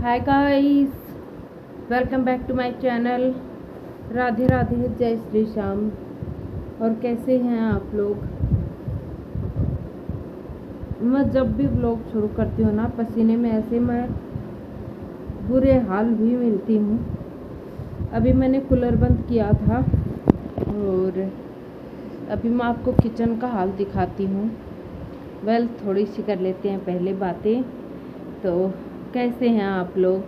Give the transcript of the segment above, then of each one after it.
Hi guys, welcome back to my channel. Radhe Radhe, जय श्री श्याम। और कैसे हैं आप लोग? मैं जब भी व्लॉग शुरू करती हूँ ना, पसीने में ऐसे मैं बुरे हाल भी मिलती हूँ। अभी मैंने कूलर बंद किया था और अभी मैं आपको किचन का हाल दिखाती हूँ। थोड़ी सी कर लेते हैं पहले बातें। तो कैसे हैं आप लोग,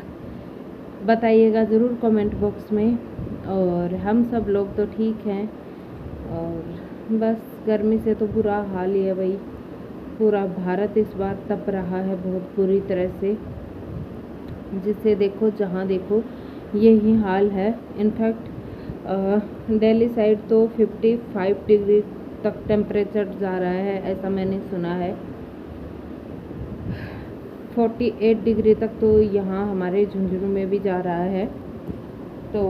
बताइएगा ज़रूर कमेंट बॉक्स में। और हम सब लोग तो ठीक हैं, और बस गर्मी से तो बुरा हाल ही है भाई। पूरा भारत इस बार तप रहा है बहुत बुरी तरह से, जिसे देखो जहाँ देखो यही हाल है। इनफैक्ट दिल्ली साइड तो 55 डिग्री तक टेम्परेचर जा रहा है, ऐसा मैंने सुना है। 48 डिग्री तक तो यहाँ हमारे झुंझुनू में भी जा रहा है। तो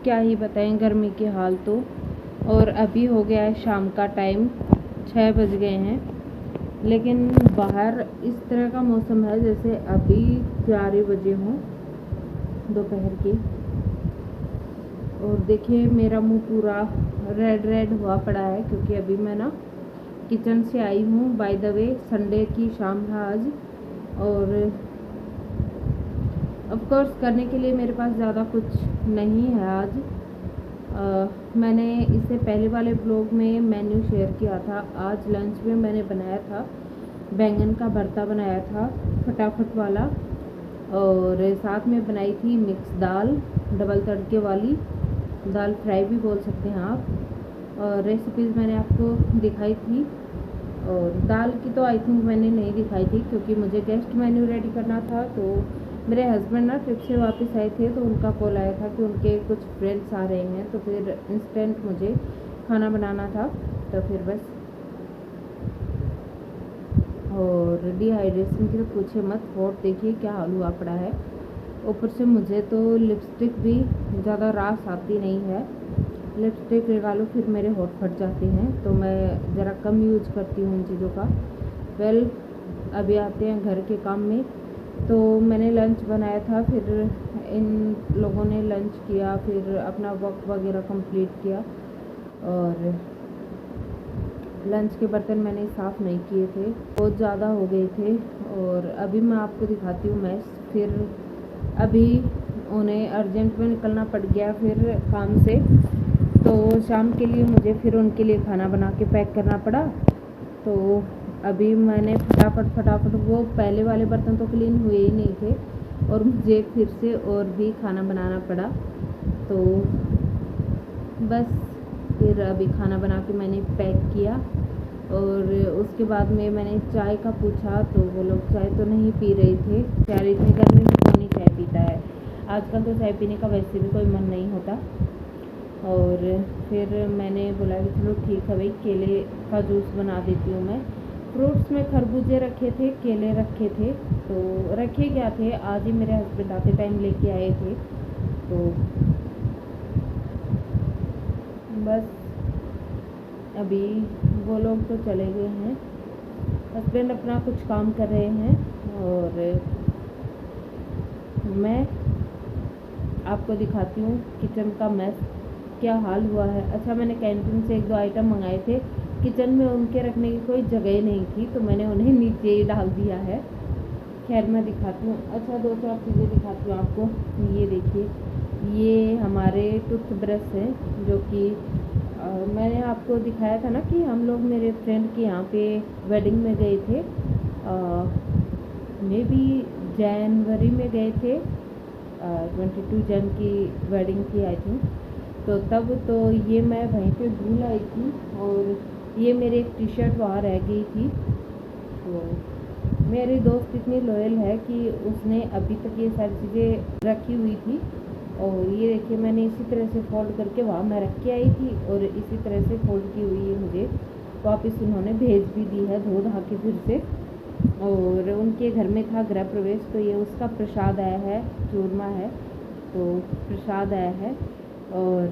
क्या ही बताएं गर्मी के हाल तो। और अभी हो गया है शाम का टाइम, 6 बज गए हैं, लेकिन बाहर इस तरह का मौसम है जैसे अभी 4 बजे हों दोपहर के। और देखिए मेरा मुंह पूरा रेड रेड हुआ पड़ा है, क्योंकि अभी मैं ना किचन से आई हूँ। बाय द वे संडे की शाम है आज, और ऑफ कोर्स करने के लिए मेरे पास ज़्यादा कुछ नहीं है आज। मैंने इससे पहले वाले ब्लॉग में मेन्यू शेयर किया था। आज लंच में मैंने बनाया था बैंगन का भरता, बनाया था फटाफट वाला, और साथ में बनाई थी मिक्स दाल, डबल तड़के वाली दाल, फ्राई भी बोल सकते हैं आप। और रेसिपीज़ मैंने आपको दिखाई थी। और दाल की तो आई थिंक मैंने नहीं दिखाई थी, क्योंकि मुझे गेस्ट मेन्यू रेडी करना था। तो मेरे हस्बैंड ना ट्रिप से वापस आए थे, तो उनका कॉल आया था कि उनके कुछ फ्रेंड्स आ रहे हैं, तो फिर इंस्टेंट मुझे खाना बनाना था। तो फिर बस, और डिहाइड्रेशन की तो पूछे मत, और देखिए क्या हाल हुआ पड़ा है। ऊपर से मुझे तो लिपस्टिक भी ज़्यादा रास आती नहीं है। लिपस्टिक लगा लो फिर मेरे होठ फट जाते हैं, तो मैं ज़रा कम यूज करती हूँ उन चीज़ों का। अभी आते हैं घर के काम में। तो मैंने लंच बनाया था, फिर इन लोगों ने लंच किया, फिर अपना वर्क वगैरह कंप्लीट किया। और लंच के बर्तन मैंने साफ़ नहीं किए थे, बहुत ज़्यादा हो गए थे। और अभी मैं आपको दिखाती हूँ मैस। फिर अभी उन्हें अर्जेंट में निकलना पड़ गया फिर काम से, तो शाम के लिए मुझे फिर उनके लिए खाना बना के पैक करना पड़ा। तो अभी मैंने फटाफट वो पहले वाले बर्तन तो क्लीन हुए ही नहीं थे, और मुझे फिर से और भी खाना बनाना पड़ा। तो बस फिर अभी खाना बना के मैंने पैक किया। और उसके बाद में मैंने चाय का पूछा, तो वो लोग चाय तो नहीं पी रहे थे। यार इतनी गर्मी में कौन ही चाय पीता है, आजकल तो चाय पीने का वैसे भी कोई मन नहीं होता। और फिर मैंने बोला कि चलो ठीक है भाई, केले का जूस बना देती हूँ मैं। फ्रूट्स में खरबूजे रखे थे, केले रखे थे। तो रखे क्या थे, आज ही मेरे हस्बैंड आते टाइम लेके आए थे। तो बस अभी वो लोग तो चले गए हैं, हस्बैंड अपना कुछ काम कर रहे हैं, और मैं आपको दिखाती हूँ किचन का मैस क्या हाल हुआ है। अच्छा, मैंने कैंटीन से 1-2 आइटम मंगाए थे, किचन में उनके रखने की कोई जगह नहीं थी, तो मैंने उन्हें नीचे ही डाल दिया है। खैर मैं दिखाती हूँ। अच्छा, 2-4 चीज़ें दिखाती हूँ आपको। ये देखिए, ये हमारे टूथब्रश हैं, जो कि मैंने आपको दिखाया था ना कि हम लोग मेरे फ्रेंड के यहाँ पे वेडिंग में गए थे। मे बी जनवरी में गए थे, 22 जन की वेडिंग थी आई थिंक। तो तब तो ये मैं वहीं पे भूल आई थी, और ये मेरी एक टी शर्ट वहाँ रह गई थी। तो मेरी दोस्त इतनी लॉयल है कि उसने अभी तक ये सारी चीज़ें रखी हुई थी। और ये देखिए, मैंने इसी तरह से फोल्ड करके वहाँ मैं रख के आई थी, और इसी तरह से फोल्ड की हुई है मुझे वापस उन्होंने भेज भी दी है धो धा के फिर से। और उनके घर में था गृह प्रवेश, तो ये उसका प्रसाद आया है, चूरमा है, तो प्रसाद आया है। और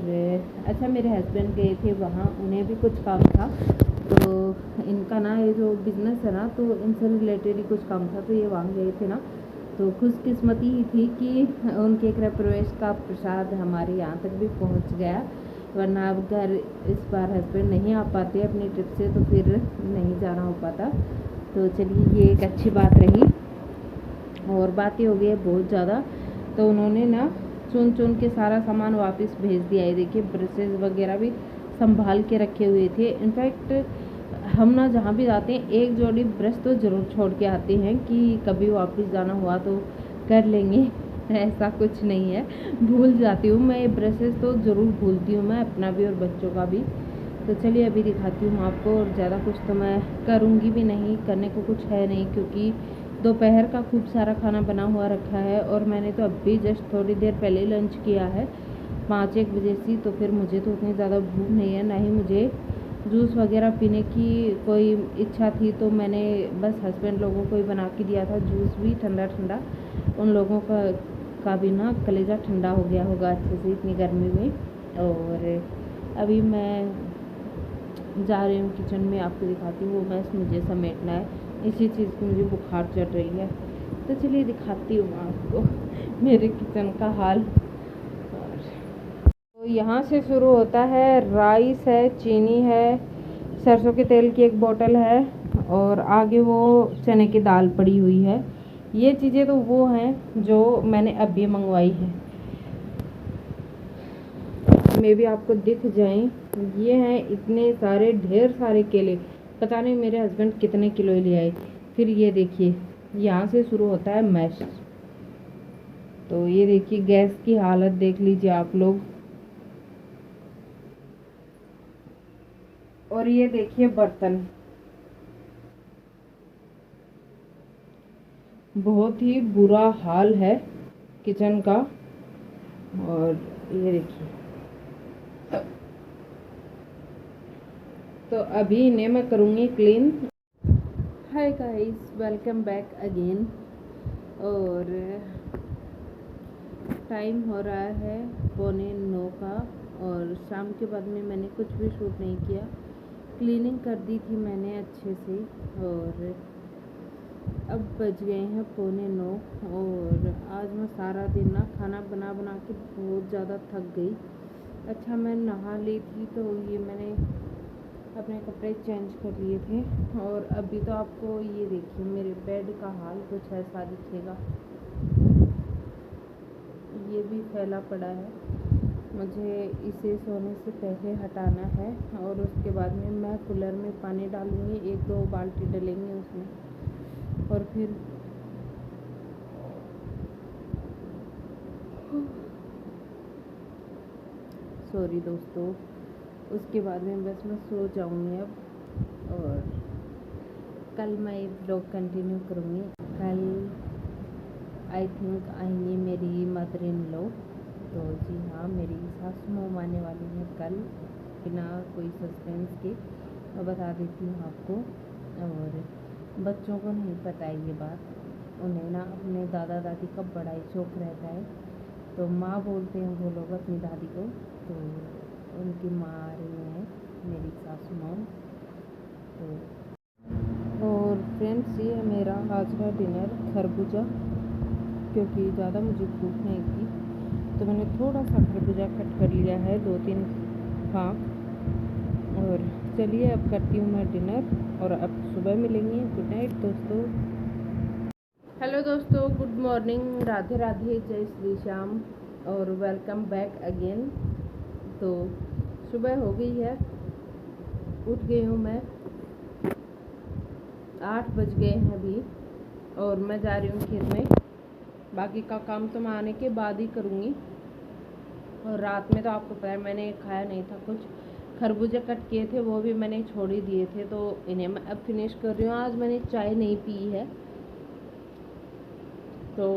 अच्छा, मेरे हस्बैंड गए थे वहाँ, उन्हें भी कुछ काम था, तो तो इनका ना ये जो बिज़नेस है ना, तो इनसे रिलेटेड ही कुछ काम था, तो ये वहाँ गए थे ना। तो खुशकिस्मती ही थी कि उनके गृह प्रवेश का प्रसाद हमारे यहाँ तक भी पहुँच गया, वरना अब घर इस बार हस्बैंड नहीं आ पाते अपनी ट्रिप से, तो फिर नहीं जाना हो पाता। तो चलिए ये एक अच्छी बात रही। और बातें हो गई है बहुत ज़्यादा, तो उन्होंने ना चुन चुन के सारा सामान वापस भेज दिया है। देखिए ब्रशेज़ वगैरह भी संभाल के रखे हुए थे। इनफैक्ट हम ना जहाँ भी जाते हैं एक जोड़ी ब्रश तो ज़रूर छोड़ के आते हैं कि कभी वापस जाना हुआ तो कर लेंगे। ऐसा कुछ नहीं है, भूल जाती हूँ मैं, ये ब्रशेज़ तो ज़रूर भूलती हूँ मैं, अपना भी और बच्चों का भी। तो चलिए अभी दिखाती हूँ आपको। और ज़्यादा कुछ तो मैं करूँगी भी नहीं, करने को कुछ है नहीं, क्योंकि दोपहर का खूब सारा खाना बना हुआ रखा है। और मैंने तो अभी जस्ट थोड़ी देर पहले लंच किया है 5-1 बजे से। तो फिर मुझे तो उतनी ज़्यादा भूख नहीं है, ना ही मुझे जूस वगैरह पीने की कोई इच्छा थी। तो मैंने बस हस्बैंड लोगों को ही बना के दिया था जूस भी ठंडा ठंडा। उन लोगों का भी ना कलेजा ठंडा हो गया होगा अच्छे से इतनी गर्मी में। और अभी मैं जा रही हूँ किचन में, आपको दिखाती हूँ। वो मैस मुझे समेटना है, इसी चीज़ की मुझे बुखार चढ़ रही है। तो चलिए दिखाती हूँ आपको मेरे किचन का हाल। तो यहाँ से शुरू होता है, राइस है, चीनी है, सरसों के तेल की एक बोतल है, और आगे वो चने की दाल पड़ी हुई है। ये चीज़ें तो वो हैं जो मैंने अभी मंगवाई है। मे भी आपको दिख जाएं, ये हैं इतने सारे ढेर सारे केले, पता नहीं मेरे हस्बैंड कितने किलो ले आए। फिर ये देखिए यहाँ से शुरू होता है मैश। तो ये देखिए गैस की हालत देख लीजिए आप लोग। और ये देखिए बर्तन, बहुत ही बुरा हाल है किचन का। और ये देखिए, तो अभी इन्हें मैं करूँगी क्लीन। हाय गाइस, वेलकम बैक अगेन। और टाइम हो रहा है 8:45 का, और शाम के बाद में मैंने कुछ भी शूट नहीं किया। क्लीनिंग कर दी थी मैंने अच्छे से। और अब बज गए हैं 8:45। और आज मैं सारा दिन ना खाना बना बना के बहुत ज़्यादा थक गई। अच्छा मैं नहा ली थी, तो ये मैंने अपने कपड़े चेंज कर लिए थे। और अभी तो आपको ये देखिए मेरे बेड का हाल कुछ ऐसा दिखेगा। ये भी फैला पड़ा है, मुझे इसे सोने से पहले हटाना है। और उसके बाद में मैं कूलर में पानी डालूँगी, 1-2 बाल्टी डलेंगे उसमें। और फिर सॉरी दोस्तों, उसके बाद में बस मैं सो जाऊँगी अब। और कल मैं ये ब्लॉग कंटिन्यू करूँगी। कल आई थिंक आएंगी मेरी मदर इन लॉ। तो जी हाँ, मेरी सासू मॉम आने वाली है कल, बिना कोई सस्पेंस के मैं बता देती हूँ आपको। और बच्चों को नहीं पता है ये बात, उन्हें ना अपने दादा दादी का बड़ा ही शौक़ रहता है। तो माँ बोलते हैं वो लोग अपनी दादी को। तो उनकी माँ आ रही हैं मेरी सासू मॉम। तो और फ्रेंड्स, ये है मेरा आज का डिनर, खरबूजा, क्योंकि ज़्यादा मुझे भूख नहीं थी तो मैंने थोड़ा सा खरबूजा कट कर लिया है, 2-3 फाँक। और चलिए अब करती हूँ मैं डिनर, और अब सुबह मिलेंगे। गुड नाइट दोस्तों। हेलो दोस्तों, गुड मॉर्निंग, राधे राधे, जय श्री श्याम, और वेलकम बैक अगेन। तो सुबह हो गई है, उठ गई हूँ मैं, 8 बज गए हैं अभी। और मैं जा रही हूँ खेत में। बाकी का काम तो मैं आने के बाद ही करूँगी। और रात में तो आपको पता है मैंने खाया नहीं था कुछ, खरबूजे कट किए थे वो भी मैंने छोड़ ही दिए थे, तो इन्हें मैं अब फिनिश कर रही हूँ। आज मैंने चाय नहीं पी है, तो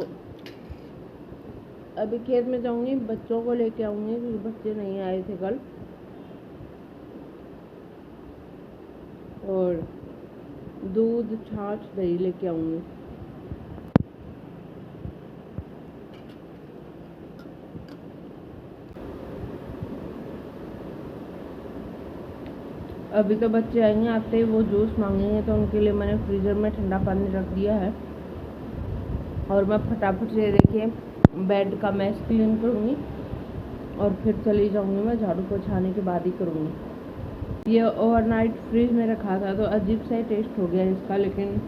अभी खेत में जाऊँगी, बच्चों को लेके आऊँगी क्योंकि बच्चे नहीं आए थे कल। और दूध, छाछ, दही लेके आऊँगी। अभी तो बच्चे आएंगे, आते ही वो जूस मांगेंगे, तो उनके लिए मैंने फ्रीज़र में ठंडा पानी रख दिया है। और मैं फटाफट से देखिए बेड का मैश क्लीन करूँगी और फिर चली जाऊँगी। मैं झाड़ू पोछाने के बाद ही करूँगी। ये ओवरनाइट फ्रिज में रखा था तो अजीब सा ही टेस्ट हो गया इसका, लेकिन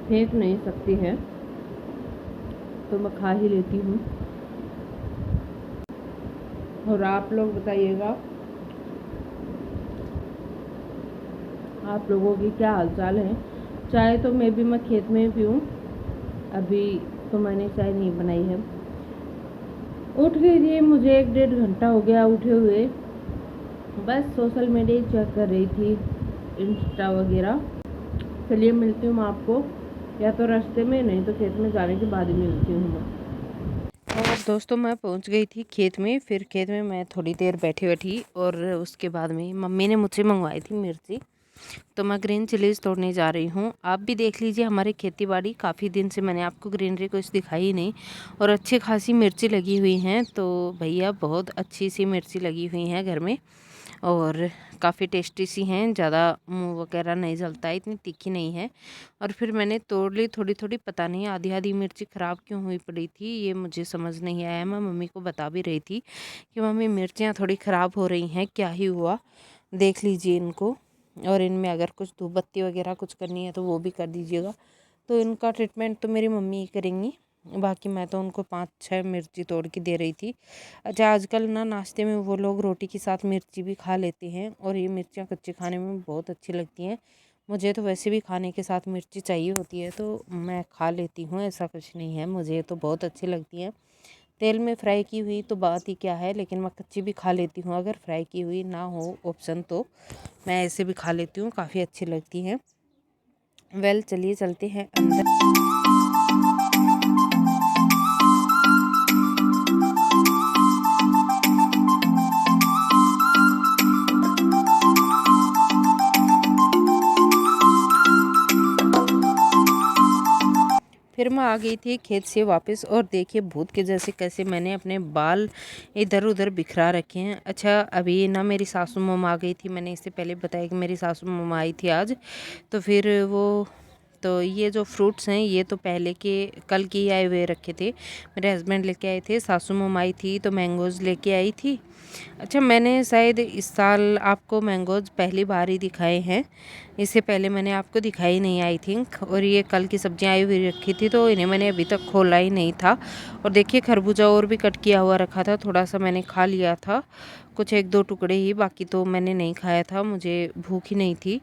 फेंक नहीं सकती है तो मैं खा ही लेती हूँ। और आप लोग बताइएगा, आप लोगों की क्या हालचाल है। चाय तो मैं खेत में ही पीऊँ, अभी तो मैंने चाय नहीं बनाई है। उठ गई थी, मुझे 1-1.5 घंटा हो गया उठे हुए। बस सोशल मीडिया चेक कर रही थी, इंस्टा वगैरह। चलिए मिलती हूँ आपको, या तो रास्ते में, नहीं तो खेत में जाने के बाद ही मिलती हूँ मैं। और दोस्तों मैं पहुँच गई थी खेत में। फिर खेत में मैं थोड़ी देर बैठी और उसके बाद में मम्मी ने मुझसे मंगवाई थी मिर्ची, तो मैं ग्रीन चिलीज़ तोड़ने जा रही हूँ। आप भी देख लीजिए हमारी खेती बाड़ी, काफ़ी दिन से मैंने आपको ग्रीनरी कुछ दिखाई ही नहीं, और अच्छी खासी मिर्ची लगी हुई हैं। तो भैया बहुत अच्छी सी मिर्ची लगी हुई हैं घर में, और काफ़ी टेस्टी सी हैं, ज़्यादा मुँह वगैरह नहीं जलता है, इतनी तीखी नहीं है। और फिर मैंने तोड़ ली थोड़ी थोड़ी, पता नहीं आधी आधी मिर्ची ख़राब क्यों हुई पड़ी थी, ये मुझे समझ नहीं आया। मैं मम्मी को बता भी रही थी कि मम्मी मिर्चियाँ थोड़ी ख़राब हो रही हैं, क्या ही हुआ, देख लीजिए इनको, और इनमें अगर कुछ धूप बत्ती वगैरह कुछ करनी है तो वो भी कर दीजिएगा। तो इनका ट्रीटमेंट तो मेरी मम्मी ही करेंगी, बाकी मैं तो उनको 5-6 मिर्ची तोड़ के दे रही थी। अच्छा आजकल ना नाश्ते में वो लोग रोटी के साथ मिर्ची भी खा लेते हैं, और ये मिर्चियाँ कच्ची खाने में बहुत अच्छी लगती हैं। मुझे तो वैसे भी खाने के साथ मिर्ची चाहिए होती है, तो मैं खा लेती हूँ, ऐसा कुछ नहीं है, मुझे तो बहुत अच्छी लगती हैं। तेल में फ्राई की हुई तो बात ही क्या है, लेकिन मैं कच्ची भी खा लेती हूँ। अगर फ्राई की हुई ना हो ऑप्शन तो मैं ऐसे भी खा लेती हूँ, काफ़ी अच्छी लगती हैं। वेल चलिए चलते हैं अंदर। फिर मैं आ गई थी खेत से वापस, और देखिए भूत के जैसे कैसे मैंने अपने बाल इधर उधर बिखरा रखे हैं। अच्छा अभी ना मेरी सासू मॉम आ गई थी, मैंने इससे पहले बताया कि मेरी सासू मॉम आई थी आज। तो फिर वो, तो ये जो फ्रूट्स हैं ये तो पहले के कल के ही आए हुए रखे थे, मेरे हस्बैंड लेके आए थे। सासू मॉम आई थी तो मैंगोज़ लेके आई थी। अच्छा मैंने शायद इस साल आपको मैंगोज़ पहली बार ही दिखाए हैं, इससे पहले मैंने आपको दिखाई नहीं आई थिंक। और ये कल की सब्जियां आई हुई रखी थी, तो इन्हें मैंने अभी तक खोला ही नहीं था। और देखिए खरबूजा और भी कट किया हुआ रखा था, थोड़ा सा मैंने खा लिया था, कुछ 1-2 टुकड़े ही, बाकी तो मैंने नहीं खाया था, मुझे भूख ही नहीं थी।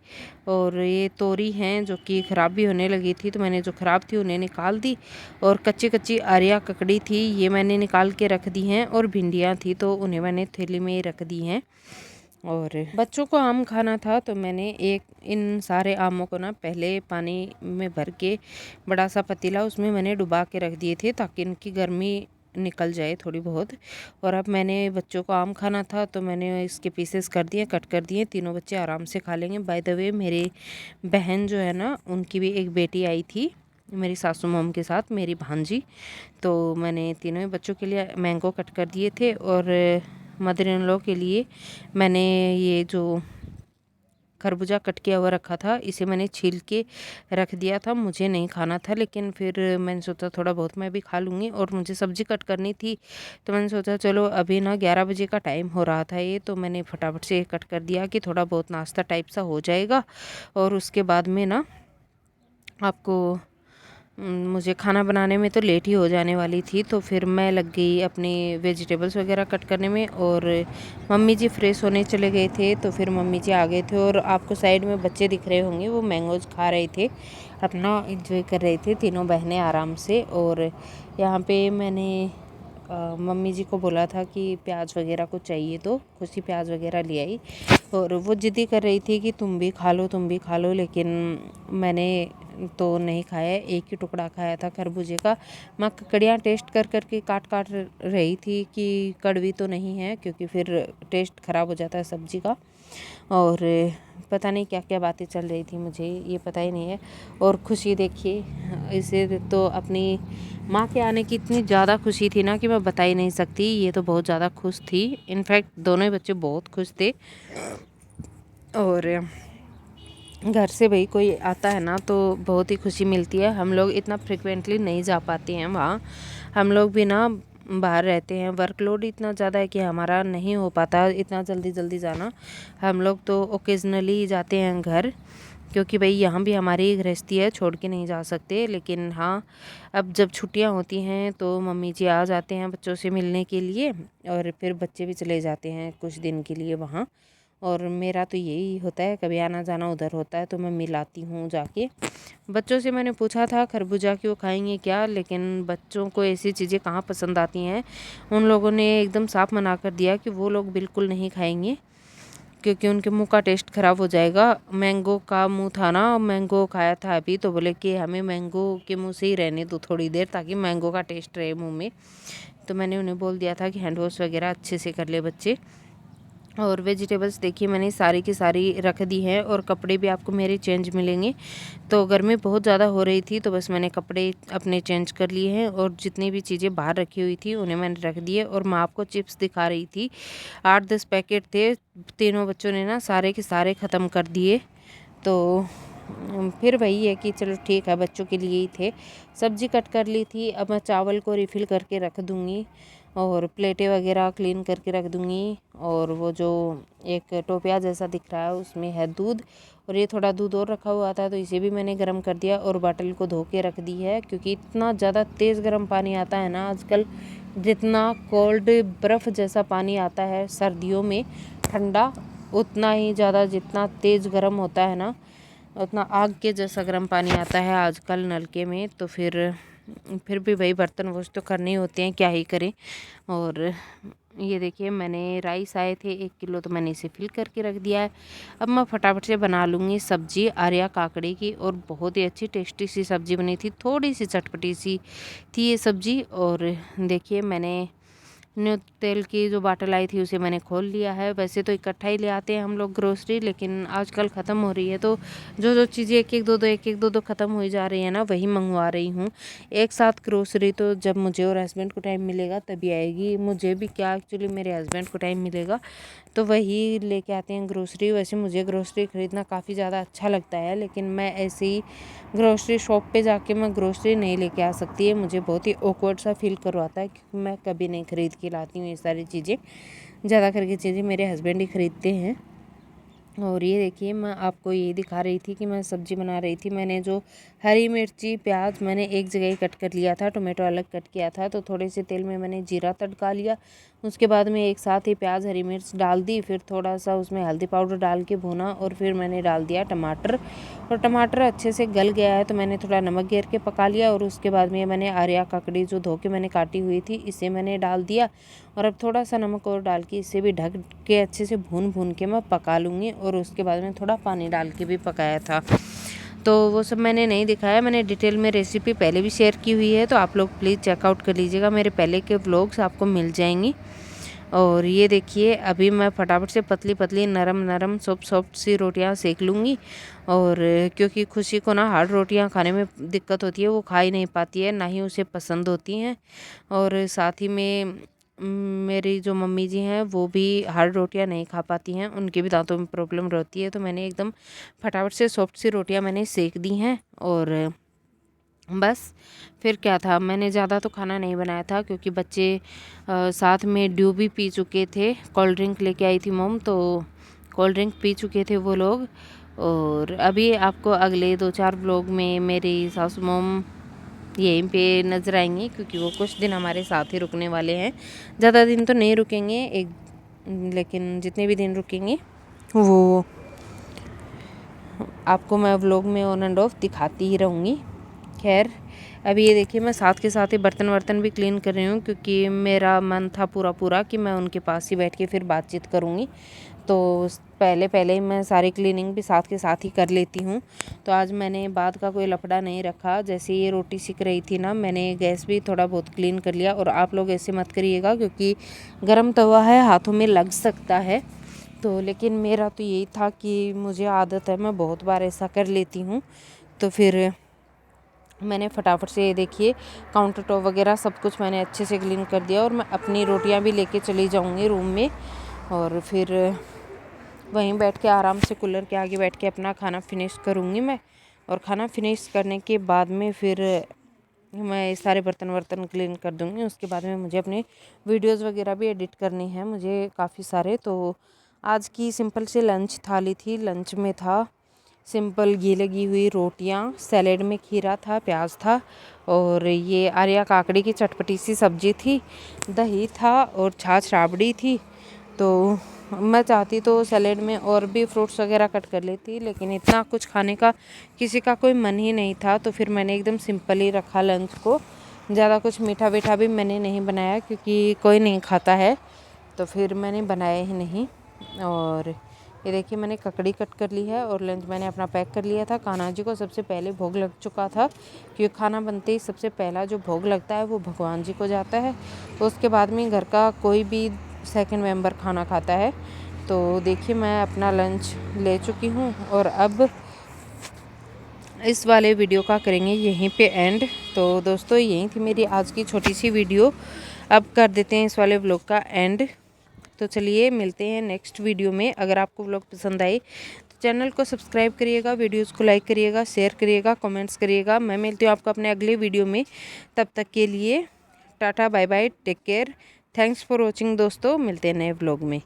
और ये तोरी हैं जो कि ख़राब भी होने लगी थी, तो मैंने जो ख़राब थी उन्हें निकाल दी। और कच्ची कच्ची आरिया ककड़ी थी, ये मैंने निकाल के रख दी हैं। और भिंडियाँ थी तो उन्हें मैंने थैली में रख दी हैं। और बच्चों को आम खाना था, तो मैंने इन सारे आमों को ना पहले पानी में भर के बड़ा सा पतीला, उसमें मैंने डुबा के रख दिए थे ताकि इनकी गर्मी निकल जाए थोड़ी बहुत। और अब मैंने बच्चों को आम खाना था तो मैंने इसके पीसेस कर दिए, कट कर दिए, तीनों बच्चे आराम से खा लेंगे। बाय द वे मेरे बहन जो है ना, उनकी भी एक बेटी आई थी मेरी सासू मॉम के साथ, मेरी भांजी। तो मैंने तीनों ही बच्चों के लिए मैंगो कट कर दिए थे, और मदर इन लॉ के लिए मैंने ये जो खरबूजा कट किया हुआ रखा था, इसे मैंने छील के रख दिया था। मुझे नहीं खाना था, लेकिन फिर मैंने सोचा थोड़ा बहुत मैं भी खा लूँगी। और मुझे सब्ज़ी कट करनी थी, तो मैंने सोचा चलो अभी ना 11 बजे का टाइम हो रहा था ये, तो मैंने फटाफट से कट कर दिया कि थोड़ा बहुत नाश्ता टाइप सा हो जाएगा। और उसके बाद में ना आपको मुझे खाना बनाने में तो लेट ही हो जाने वाली थी, तो फिर मैं लग गई अपनी वेजिटेबल्स वगैरह कट करने में। और मम्मी जी फ्रेश होने चले गए थे, तो फिर मम्मी जी आ गए थे, और आपको साइड में बच्चे दिख रहे होंगे, वो मैंगोज़ खा रहे थे, अपना एंजॉय कर रहे थे तीनों बहनें आराम से। और यहाँ पे मैंने मम्मी जी को बोला था कि प्याज वगैरह कुछ चाहिए, तो खुशी प्याज वगैरह ले आई। और वो ज़िद्दी कर रही थी कि तुम भी खा लो, तुम भी खा लो, लेकिन मैंने तो नहीं खाया, एक ही टुकड़ा खाया था खरबूजे का। मैं ककड़ियाँ टेस्ट कर कर के काट काट रही थी कि कड़वी तो नहीं है, क्योंकि फिर टेस्ट ख़राब हो जाता है सब्ज़ी का। और पता नहीं क्या क्या बातें चल रही थी, मुझे ये पता ही नहीं है। और खुशी देखिए, इसे तो अपनी माँ के आने की इतनी ज़्यादा खुशी थी ना कि मैं बता ही नहीं सकती, ये तो बहुत ज़्यादा खुश थी। इनफैक्ट दोनों ही बच्चे बहुत खुश थे। और घर से भाई कोई आता है ना तो बहुत ही खुशी मिलती है। हम लोग इतना फ्रिक्वेंटली नहीं जा पाते हैं वहाँ, हम लोग भी ना बाहर रहते हैं, वर्कलोड इतना ज़्यादा है कि हमारा नहीं हो पाता इतना जल्दी जल्दी जाना। हम लोग तो ओकेजनली जाते हैं घर, क्योंकि भाई यहाँ भी हमारी गृहस्थी है, छोड़ के नहीं जा सकते। लेकिन हाँ, अब जब छुट्टियाँ होती हैं तो मम्मी जी आ जाते हैं बच्चों से मिलने के लिए, और फिर बच्चे भी चले जाते हैं कुछ दिन के लिए वहाँ। और मेरा तो यही होता है, कभी आना जाना उधर होता है तो मैं मिलाती हूँ जाके। बच्चों से मैंने पूछा था खरबूजा कि वो खाएंगे क्या, लेकिन बच्चों को ऐसी चीज़ें कहाँ पसंद आती हैं। उन लोगों ने एकदम साफ मना कर दिया कि वो लोग बिल्कुल नहीं खाएंगे, क्योंकि उनके मुंह का टेस्ट ख़राब हो जाएगा। मैंगो का मुंह था ना, मैंगो खाया था अभी, तो बोले कि हमें मैंगो के मुंह से ही रहने दो थोड़ी देर, ताकि मैंगो का टेस्ट रहे मुंह में। तो मैंने उन्हें बोल दिया था कि हैंड वॉश वगैरह अच्छे से कर ले बच्चे। और वेजिटेबल्स देखिए मैंने सारी की सारी रख दी है, और कपड़े भी आपको मेरे चेंज मिलेंगे। तो गर्मी बहुत ज़्यादा हो रही थी तो बस मैंने कपड़े अपने चेंज कर लिए हैं, और जितनी भी चीज़ें बाहर रखी हुई थी उन्हें मैंने रख दिए। और मैं आपको चिप्स दिखा रही थी, 8-10 पैकेट थे, तीनों बच्चों ने ना सारे के सारे ख़त्म कर दिए। तो फिर वही है कि चलो ठीक है, बच्चों के लिए ही थे। सब्ज़ी कट कर ली थी, अब मैं चावल को रिफ़िल करके रख दूँगी, और प्लेटें वगैरह क्लीन करके रख दूँगी। और वो जो एक टोपिया जैसा दिख रहा है उसमें है दूध, और ये थोड़ा दूध और रखा हुआ था तो इसे भी मैंने गर्म कर दिया और बॉटल को धो के रख दी है। क्योंकि इतना ज़्यादा तेज़ गर्म पानी आता है ना आजकल, जितना कोल्ड बर्फ़ जैसा पानी आता है सर्दियों में ठंडा, उतना ही ज़्यादा जितना तेज़ गर्म होता है ना, उतना आग के जैसा गर्म पानी आता है आजकल नलके में। तो फिर भी वही बर्तन वॉश तो करने ही होते हैं, क्या ही करें। और ये देखिए मैंने राइस आए थे 1 किलो, तो मैंने इसे फिल करके रख दिया है। अब मैं फटाफट से बना लूँगी सब्जी आर्या काकड़ी की, और बहुत ही अच्छी टेस्टी सी सब्जी बनी थी, थोड़ी सी चटपटी सी थी ये सब्जी। और देखिए मैंने न्यू तेल की जो बाटल आई थी उसे मैंने खोल लिया है। वैसे तो इकट्ठा ही ले आते हैं हम लोग ग्रोसरी, लेकिन आजकल ख़त्म हो रही है, तो जो चीज़ें एक एक दो ख़त्म हो जा रही है ना, वही मंगवा रही हूँ एक साथ ग्रोसरी। तो जब मुझे और हस्बैंड को टाइम मिलेगा तभी आएगी, मुझे भी क्या एक्चुअली मेरे हस्बैंड को टाइम मिलेगा तो वही लेके आते हैं ग्रोसरी। वैसे मुझे ग्रोसरी ख़रीदना काफ़ी ज़्यादा अच्छा लगता है, लेकिन मैं ऐसे ही ग्रोसरी शॉप पे जाके मैं ग्रोसरी नहीं लेके आ सकती है, मुझे बहुत ही ऑकवर्ड सा फील करवाता है, क्योंकि मैं कभी नहीं ख़रीद के लाती हूँ ये सारी चीज़ें। ज़्यादा करके चीज़ें मेरे हस्बैंड ही ख़रीदते हैं। और ये देखिए मैं आपको ये दिखा रही थी कि मैं सब्ज़ी बना रही थी। मैंने जो हरी मिर्ची प्याज मैंने एक जगह ही कट कर लिया था, टोमेटो अलग कट किया था, तो थोड़े से तेल में मैंने जीरा तड़का लिया। उसके बाद में एक साथ ही प्याज हरी मिर्च डाल दी, फिर थोड़ा सा उसमें हल्दी पाउडर डाल के भुना, और फिर मैंने डाल दिया टमाटर। और टमाटर अच्छे से गल गया है तो मैंने थोड़ा नमक घेर के पका लिया। और उसके बाद में मैंने आर्या काकड़ी जो धो के मैंने काटी हुई थी इसे मैंने डाल दिया, और अब थोड़ा सा नमक और डाल के इसे भी ढक के अच्छे से भून के मैं पका लूँगी। और उसके बाद में थोड़ा पानी डाल के भी पकाया था, तो वो सब मैंने नहीं दिखाया। मैंने डिटेल में रेसिपी पहले भी शेयर की हुई है, तो आप लोग प्लीज़ चेकआउट कर लीजिएगा, मेरे पहले के व्लॉग्स आपको मिल जाएंगी। और ये देखिए अभी मैं फटाफट से पतली पतली नरम नरम सॉफ्ट सी रोटियां सेक लूँगी। और क्योंकि खुशी को ना हार्ड रोटियां खाने में दिक्कत होती है, वो खा ही नहीं पाती है, ना ही उसे पसंद होती हैं। और साथ ही में मेरी जो मम्मी जी हैं वो भी हार्ड रोटियां नहीं खा पाती हैं, उनके भी दांतों में प्रॉब्लम रहती है। तो मैंने एकदम फटाफट से सॉफ्ट सी रोटियां मैंने सेक दी हैं। और बस फिर क्या था, मैंने ज़्यादा तो खाना नहीं बनाया था, क्योंकि बच्चे साथ में ड्यू भी पी चुके थे, कोल्ड ड्रिंक लेके आई थी मॉम, तो कोल्ड ड्रिंक पी चुके थे वो लोग। और अभी आपको अगले 2-4 व्लॉग में मेरी सासू मॉम यहीं पे नज़र आएंगी, क्योंकि वो कुछ दिन हमारे साथ ही रुकने वाले हैं। ज़्यादा दिन तो नहीं रुकेंगे, लेकिन जितने भी दिन रुकेंगे वो आपको मैं व्लॉग में ऑन एंड ऑफ दिखाती ही रहूँगी। खैर अभी ये देखिए मैं साथ के साथ ही बर्तन भी क्लीन कर रही हूँ, क्योंकि मेरा मन था पूरा कि मैं उनके पास ही बैठ के फिर बातचीत करूँगी, तो पहले ही मैं सारी क्लीनिंग भी साथ के साथ ही कर लेती हूँ। तो आज मैंने बाद का कोई लफड़ा नहीं रखा। जैसे ये रोटी सिक रही थी ना, मैंने गैस भी थोड़ा बहुत क्लीन कर लिया। और आप लोग ऐसे मत करिएगा, क्योंकि गर्म तवा है, हाथों में लग सकता है। तो लेकिन मेरा तो यही था कि मुझे आदत है, मैं बहुत बार ऐसा कर लेती हूँ। तो फिर मैंने फटाफट से ये देखिए काउंटर टॉप वगैरह सब कुछ मैंने अच्छे से क्लीन कर दिया, और मैं अपनी रोटियां भी लेके चली जाऊंगी रूम में। और फिर वहीं बैठ के आराम से कूलर के आगे बैठ के अपना खाना फिनिश करूँगी मैं। और खाना फिनिश करने के बाद में फिर मैं सारे बर्तन वर्तन क्लीन कर दूँगी। उसके बाद में मुझे अपने वीडियोज़ वगैरह भी एडिट करनी है मुझे काफ़ी सारे। तो आज की सिंपल सी लंच थाली थी। लंच में था सिंपल घी लगी हुई रोटियां, सैलेड में खीरा था, प्याज था और ये आर्या काकड़ी की चटपटी सी सब्जी थी, दही था और छाछ राबड़ी थी। तो मैं चाहती तो सैलेड में और भी फ्रूट्स वगैरह कट कर लेती, लेकिन इतना कुछ खाने का किसी का कोई मन ही नहीं था। तो फिर मैंने एकदम सिंपल ही रखा लंच को। ज़्यादा कुछ मीठा वीठा भी मैंने नहीं बनाया क्योंकि कोई नहीं खाता है, तो फिर मैंने बनाया ही नहीं। और ये देखिए मैंने ककड़ी कट कर ली है और लंच मैंने अपना पैक कर लिया था। कान्हा जी को सबसे पहले भोग लग चुका था क्योंकि खाना बनते ही सबसे पहला जो भोग लगता है वो भगवान जी को जाता है। उसके बाद में घर का कोई भी सेकंड मेंबर खाना खाता है। तो देखिए मैं अपना लंच ले चुकी हूँ और अब इस वाले वीडियो का करेंगे यहीं पे एंड। तो दोस्तों यही थी मेरी आज की छोटी सी वीडियो। अब कर देते हैं इस वाले व्लॉग का एंड। तो चलिए मिलते हैं नेक्स्ट वीडियो में। अगर आपको व्लॉग पसंद आए तो चैनल को सब्सक्राइब करिएगा, वीडियोस को लाइक करिएगा, शेयर करिएगा, कमेंट्स करिएगा। मैं मिलती हूँ आपको अपने अगले वीडियो में। तब तक के लिए tata bye bye, take care, thanks for watching दोस्तों। मिलते हैं नए व्लॉग में।